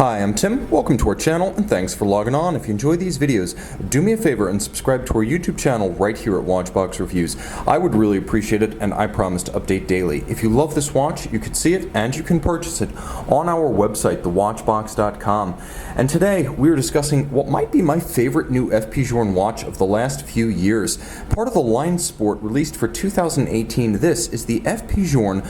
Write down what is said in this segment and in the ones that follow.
Hi, I'm Tim. Welcome to our channel and thanks for logging on. If you enjoy these videos, do me a favor and subscribe to our YouTube channel right here at Watchbox Reviews. I would really appreciate it and I promise to update daily. If you love this watch, you can see it and you can purchase it on our website, thewatchbox.com. And today we are discussing what might be my favorite new FP Journe watch of the last few years. Part of the Linesport released for 2018, this is the FP Journe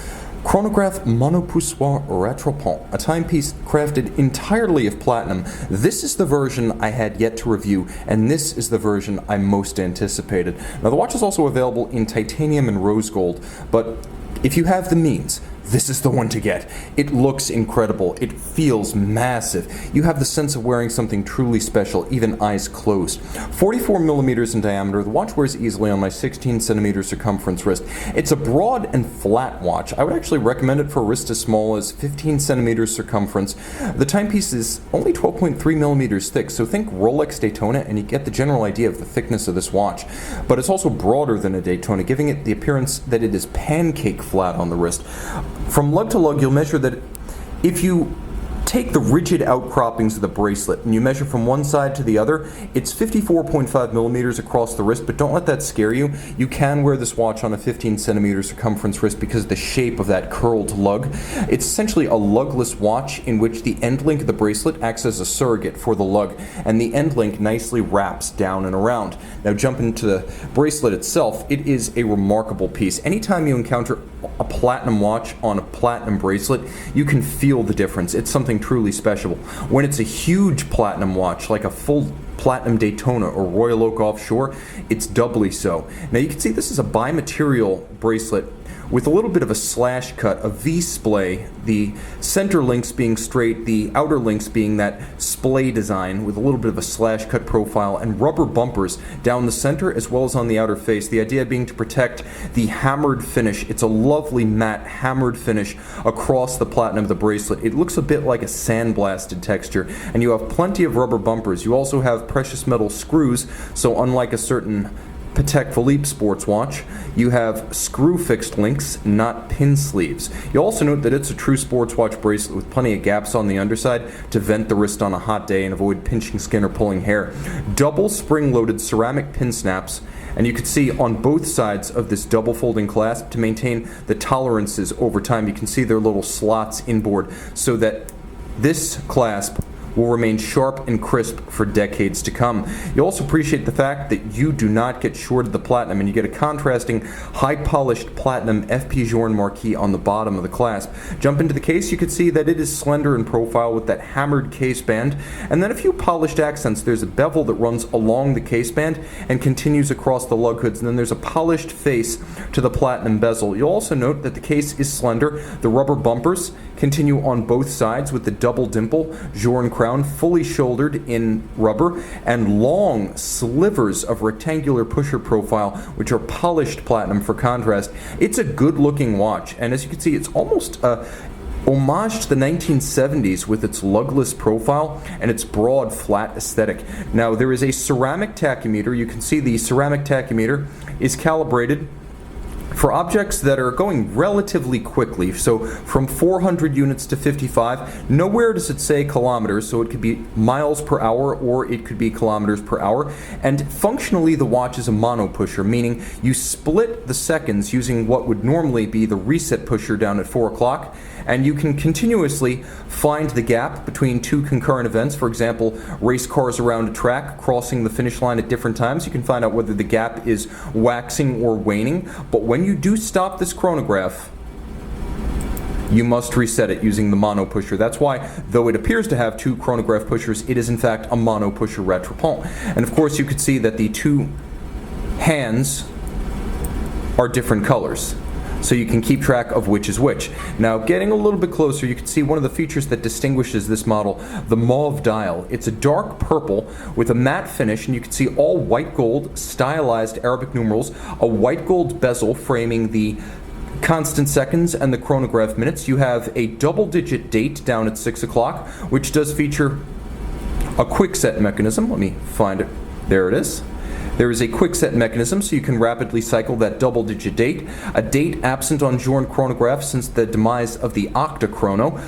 Chronographe Monopussoir Rattrapante, a timepiece crafted entirely of platinum. This is the version I had yet to review, and this is the version I most anticipated. Now, the watch is also available in titanium and rose gold, but if you have the means, this is the one to get. It looks incredible. It feels massive. You have the sense of wearing something truly special, even eyes closed. 44 millimeters in diameter, the watch wears easily on my 16 centimeter circumference wrist. It's a broad and flat watch. I would actually recommend it for a wrist as small as 15 centimeters circumference. The timepiece is only 12.3 millimeters thick, so think Rolex Daytona and you get the general idea of the thickness of this watch. But it's also broader than a Daytona, giving it the appearance that it is pancake flat on the wrist. From lug to lug, you'll measure that if you take the rigid outcroppings of the bracelet and you measure from one side to the other, it's 54.5 millimeters across the wrist, but don't let that scare you. You can wear this watch on a 15 centimeter circumference wrist because of the shape of that curled lug. It's essentially a lugless watch in which the end link of the bracelet acts as a surrogate for the lug, and the end link nicely wraps down and around. Now jump into the bracelet itself. It is a remarkable piece. Anytime you encounter a platinum watch on a platinum bracelet, you can feel the difference. It's something truly special. When it's a huge platinum watch, like a full platinum Daytona or Royal Oak Offshore, it's doubly so. Now you can see this is a bi-material bracelet with a little bit of a slash cut, a V-splay, the center links being straight, the outer links being that splay design with a little bit of a slash cut profile, and rubber bumpers down the center as well as on the outer face. The idea being to protect the hammered finish. It's a lovely matte hammered finish across the platinum of the bracelet. It looks a bit like a sandblasted texture, and you have plenty of rubber bumpers. You also have precious metal screws, so unlike a certain Patek Philippe sports watch, you have screw-fixed links, not pin sleeves. You'll also note that it's a true sports watch bracelet with plenty of gaps on the underside to vent the wrist on a hot day and avoid pinching skin or pulling hair. Double spring-loaded ceramic pin snaps, and you can see on both sides of this double folding clasp to maintain the tolerances over time. You can see their little slots inboard so that this clasp will remain sharp and crisp for decades to come. You'll also appreciate the fact that you do not get shorted the platinum, and you get a contrasting high-polished platinum FP Journe marquee on the bottom of the clasp. Jump into the case, you can see that it is slender in profile with that hammered case band, and then a few polished accents. There's a bevel that runs along the case band and continues across the lug hoods, and then there's a polished face to the platinum bezel. You'll also note that the case is slender. The rubber bumpers continue on both sides with the double dimple Journe crown fully shouldered in rubber, and long slivers of rectangular pusher profile which are polished platinum for contrast. It's a good looking watch, and as you can see, it's almost a homage to the 1970s with its lugless profile and its broad flat aesthetic. Now there is a ceramic tachymeter. You can see the ceramic tachymeter is calibrated for objects that are going relatively quickly, so from 400 units to 55. Nowhere does it say kilometers, so it could be miles per hour or it could be kilometers per hour. And functionally the watch is a monopusher, meaning you split the seconds using what would normally be the reset pusher down at 4 o'clock, and you can continuously find the gap between two concurrent events. For example, race cars around a track crossing the finish line at different times. You can find out whether the gap is waxing or waning, but when you do stop this chronograph, you must reset it using the monopusher. That's why, though it appears to have two chronograph pushers, it is in fact a monopusher rattrapante. And of course you could see that the two hands are different colors, so you can keep track of which is which. Now getting a little bit closer, you can see one of the features that distinguishes this model, the mauve dial. It's a dark purple with a matte finish, and you can see all white gold stylized Arabic numerals, a white gold bezel framing the constant seconds and the chronograph minutes. You have a double-digit date down at 6 o'clock, which does feature a quick set mechanism. Let me find it. There it is. There is a quick set mechanism so you can rapidly cycle that double-digit date, a date absent on Journe chronographs since the demise of the octachrono.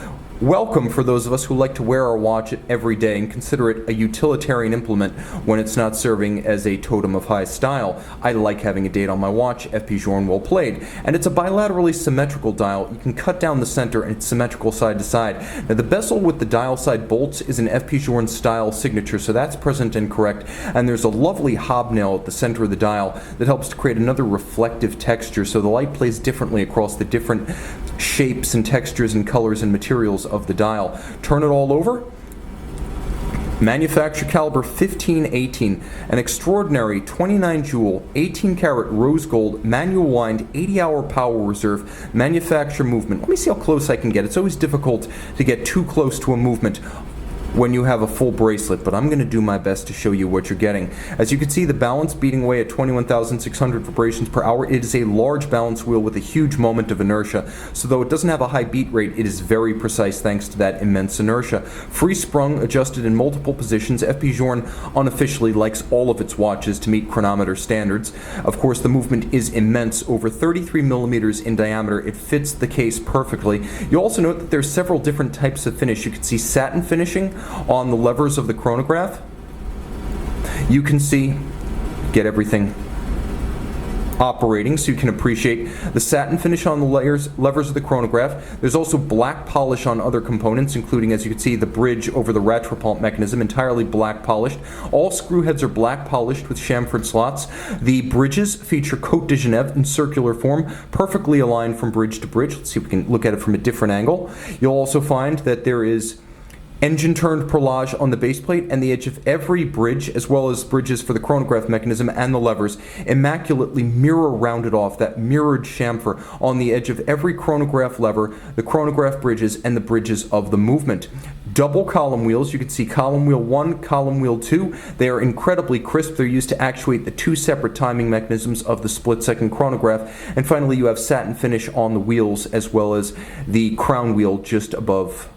Welcome for those of us who like to wear our watch every day and consider it a utilitarian implement when it's not serving as a totem of high style. I like having a date on my watch, FP Journe well played, and it's a bilaterally symmetrical dial. You can cut down the center and it's symmetrical side to side. Now the bezel with the dial side bolts is an FP Journe style signature, so that's present and correct, and there's a lovely hobnail at the center of the dial that helps to create another reflective texture, so the light plays differently across the different shapes and textures and colors and materials of the dial. Turn it all over. Manufacture caliber 1518, an extraordinary 29 jewel, 18 karat rose gold, manual wind, 80-hour power reserve, manufacture movement. Let me see how close I can get. It's always difficult to get too close to a movement when you have a full bracelet, but I'm going to do my best to show you what you're getting. As you can see, the balance beating away at 21,600 vibrations per hour. It is a large balance wheel with a huge moment of inertia, so though it doesn't have a high beat rate, it is very precise thanks to that immense inertia. Free sprung, adjusted in multiple positions. FP Journe unofficially likes all of its watches to meet chronometer standards. Of course, the movement is immense, over 33 millimeters in diameter. It fits the case perfectly. You'll also note that there's several different types of finish. You can see satin finishing on the levers of the chronograph. You can see, get everything operating so you can appreciate the satin finish on the levers of the chronograph. There's also black polish on other components, including, as you can see, the bridge over the Rattrapante mechanism, entirely black polished. All screw heads are black polished with chamfered slots. The bridges feature Côte de Genève in circular form, perfectly aligned from bridge to bridge. Let's see if we can look at it from a different angle. You'll also find that there is engine-turned perlage on the base plate and the edge of every bridge, as well as bridges for the chronograph mechanism and the levers, immaculately mirror-rounded off, that mirrored chamfer on the edge of every chronograph lever, the chronograph bridges, and the bridges of the movement. Double column wheels. You can see column wheel 1, column wheel 2. They are incredibly crisp. They're used to actuate the two separate timing mechanisms of the split-second chronograph. And finally, you have satin finish on the wheels, as well as the crown wheel just above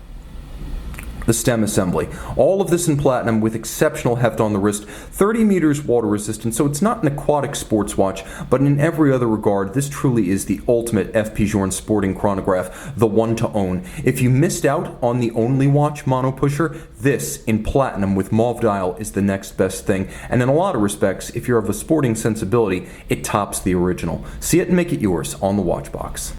the stem assembly. All of this in platinum with exceptional heft on the wrist, 30 meters water resistant, so it's not an aquatic sports watch, but in every other regard, this truly is the ultimate FP Journe sporting chronograph, the one to own. If you missed out on the only watch monopusher, this in platinum with mauve dial is the next best thing, and in a lot of respects, if you're of a sporting sensibility, it tops the original. See it and make it yours on the Watchbox.